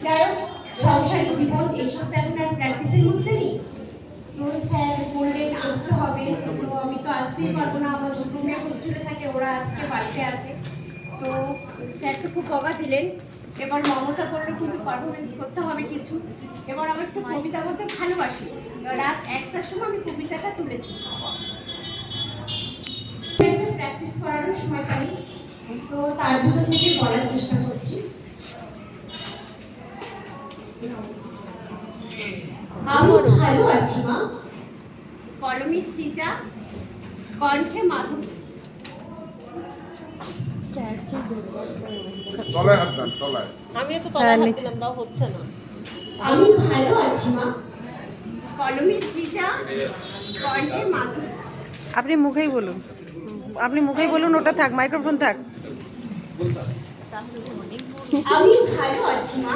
যাই হোক, সংসারিক জীবন এইসব তো এখন আর প্র্যাকটিসের মধ্যে নেই। তো স্যার বললেন আসতে হবে, তো আমি তো আসতেই পারবো না, আমার দুটো মেয়ে হোস্টেলে থাকে, ওরা আজকে বাড়িতে আসে। তো স্যার তো খুব বকা দিলেন। এবার মমতা বললো কিন্তু পারফরমেন্স করতে হবে কিছু। এবার আমার একটু কবিতা বলতে ভালোবাসি, রাত 1টার সময় আমি কবিতাটা তুলেছি। প্র্যাকটিস করারও সময় পাই, তো তার ভিতর থেকে বলার চেষ্টা করছি। আমি ভালো আছি মা, কলমে সৃজা, কণ্ঠে মাধুরী। তলায় হাত দেন, তলায়। আমিও তো তলায় হাত দিলাম, তাও হচ্ছে না। আমি ভালো আছি মা, কলমে সৃজা, কণ্ঠে মাধুরী। আপনি মুখেই বলুন, আপনি মুখেই বলুন, ওটা থাক, মাইক্রোফোন থাক। আমি ভালো আছি মা,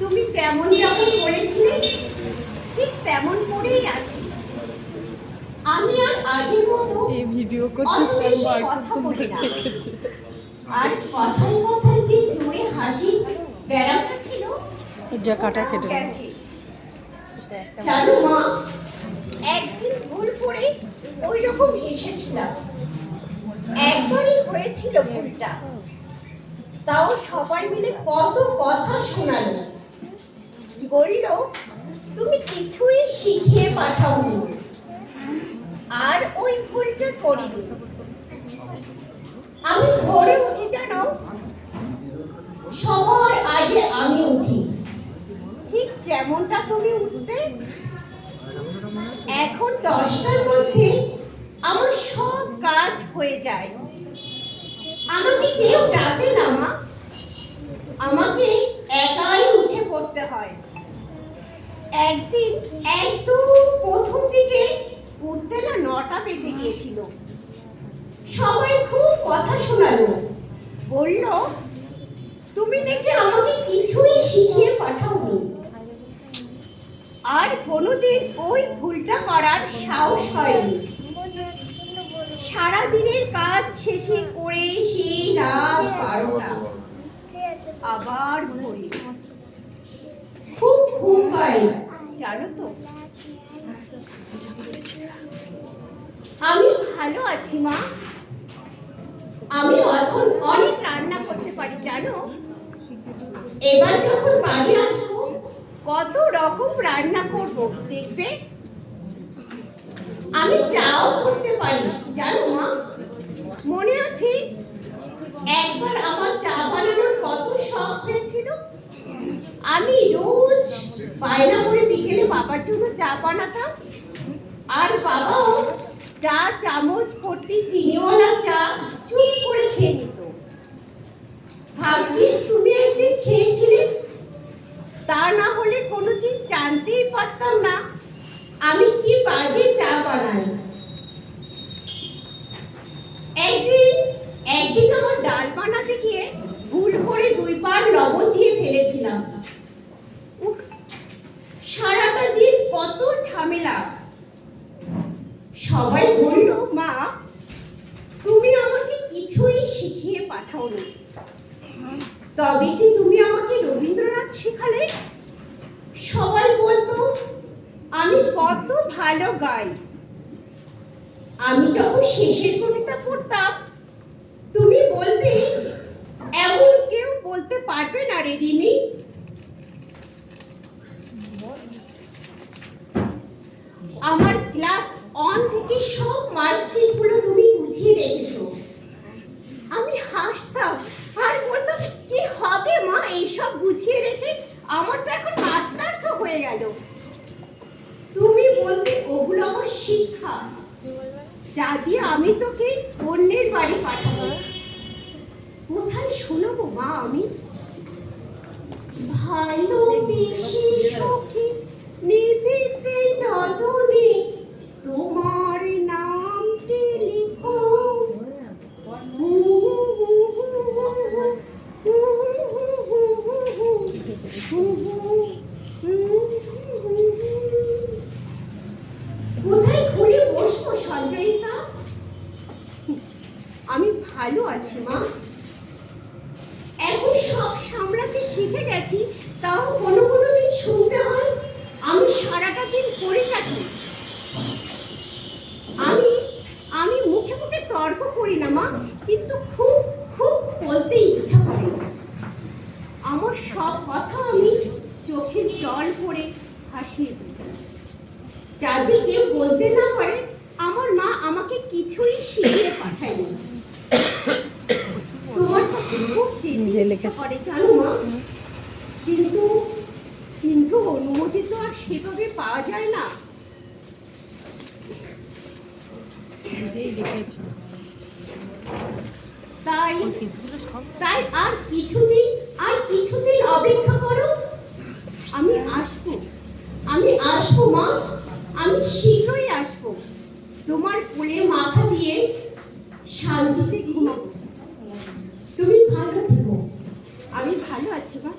তুমি যেমন যেমন বলেছিলে ঠিক তেমন করেই আছি। আমি আর আগের মতো এই ভিডিও অত বেশি কথা বলি না, আর কথায় কথায় যে জোরে হাসি বেড়াটা ছিল যা কাটা কেটে গেছে। জানো মা, একদিন ভুল করে ওই রকম হেসেছিলাম, একবারই হয়েছিল ভুলটা, তাও সবাই মিলে কত কথা শোনালো, বলল তুমি কিছুই শিখিয়ে পাঠাওনি, আর ওই ভুলটা করিনি। আমি ভোরে উঠে জানো, সবার আগে আমি উঠি, ঠিক যেমনটা তুমি উঠতে। এখন 10টার মধ্যে আমার সব কাজ হয়ে যায়। আমাকে কেউ ডাকে না মা, আমাকে একাই উঠে পড়তে হয়। একদিন একদম প্রথম দিকে উঠতে না 9টা বেজে গিয়েছিল। সবাই খুব কথা শোনালো, বলল তুমি নাকি আমাকে কিছুই শিখিয়ে পাঠাওনি, আর কোনোদিন ওই ভুলটা করার সাহস হয়নি। সারাদিনের কাজ শেষে করে সেই রাত 12টা, আবার ভোরে খুব ঘুম পাই জানো তো। আমি ভালো আছি মা, আমি এখন অনেক রান্না করতে পারি জানো। এবার যখন বাড়ি আসবো কত রকম রান্না করব দেখবে। আমি চাও করতে পারি জানো মা, মনে আছে একবার আমার চা বানানোর কত শখ হয়েছিল। আমি রোজ বায়না করে বিকেলে বাবার জন্য চা বানাতাম, আর বাবাও চা চামচ ভর্তি চিনিওয়ালা চা চুপ করে খেয়ে নিত। ভাগ্যিস তুমি একদিন খেয়েছিলে, তা না হলে কোনোদিন জানতেই পারতাম না আমি কি বাজে চা বানাই। একদিন আমার ডাল বানাতে গিয়ে ভুল করে 2 পার লবণ দিয়ে ফেলেছিলাম। সারাটা দিন কত ঝামেলা। সবাই বলল মা তুমি আমাকে কিছুই শিখিয়ে পাঠাওনি, তবে যে তুমি আমাকে রবীন্দ্রনাথ শেখালে। সবাই বলতো আমি কত ভালো গাই। আমি যখন শেষের কবিতা পড়তাম তুমি বলতে এমন কেউ বলতে পারবে না রে রিমি। আমার ক্লাস 1 থেকে সব মার্কশিটগুলো তুমি গুছিয়ে রেখেছো। আমি হাসতাম আর বলতাম কি হবে মা এইসব গুছিয়ে রেখে, আমার তো এখন মাস্টার্সও হয়ে গেল। তুমি বলতে ওগুলো আমার শিক্ষা, যা দিয়ে আমি তোকে অন্যের বাড়ি পাঠাবো। কোথায় শোনাবো মা আমি? ভালোবেসে সখী নিভৃতে যতনে তোমার নামটি লিখো। কোথায় ঘুরে বসবো সঞ্জয়িতা? আমি ভালো আছি মা, এখন সব সামলাতে শিখে শিখে গেছি, তাও কোনো কোনো দিন শুনতে হয় আমি সারাটা দিন পড়ে থাকি। আমি আমি মুখে মুখে তর্ক করি না মা, কিন্তু খুব খুব বলতে ইচ্ছা করে। আমার সব কথা আমি চোখের জল পড়ে হাসিয়ে দিই, যাতে কেউ বলতে না পারে আমার মা আমাকে কিছুই শিখিয়ে পাঠায়নি। তোমার কাছে খুব যেতে ইচ্ছা করে জানো মা, কিন্তু কিন্তু অনুমতি তো আর সেভাবে পাওয়া যায় না। তাই তাই আর কিছুদিন অপেক্ষা করো। আমি আসবো মা, আমি শীঘ্রই আসবো। তোমার কোলে মাথা দিয়ে শান্তিতে ঘুমাবো। তুমি ভালো থেকো। আমি ভালো আছি মা।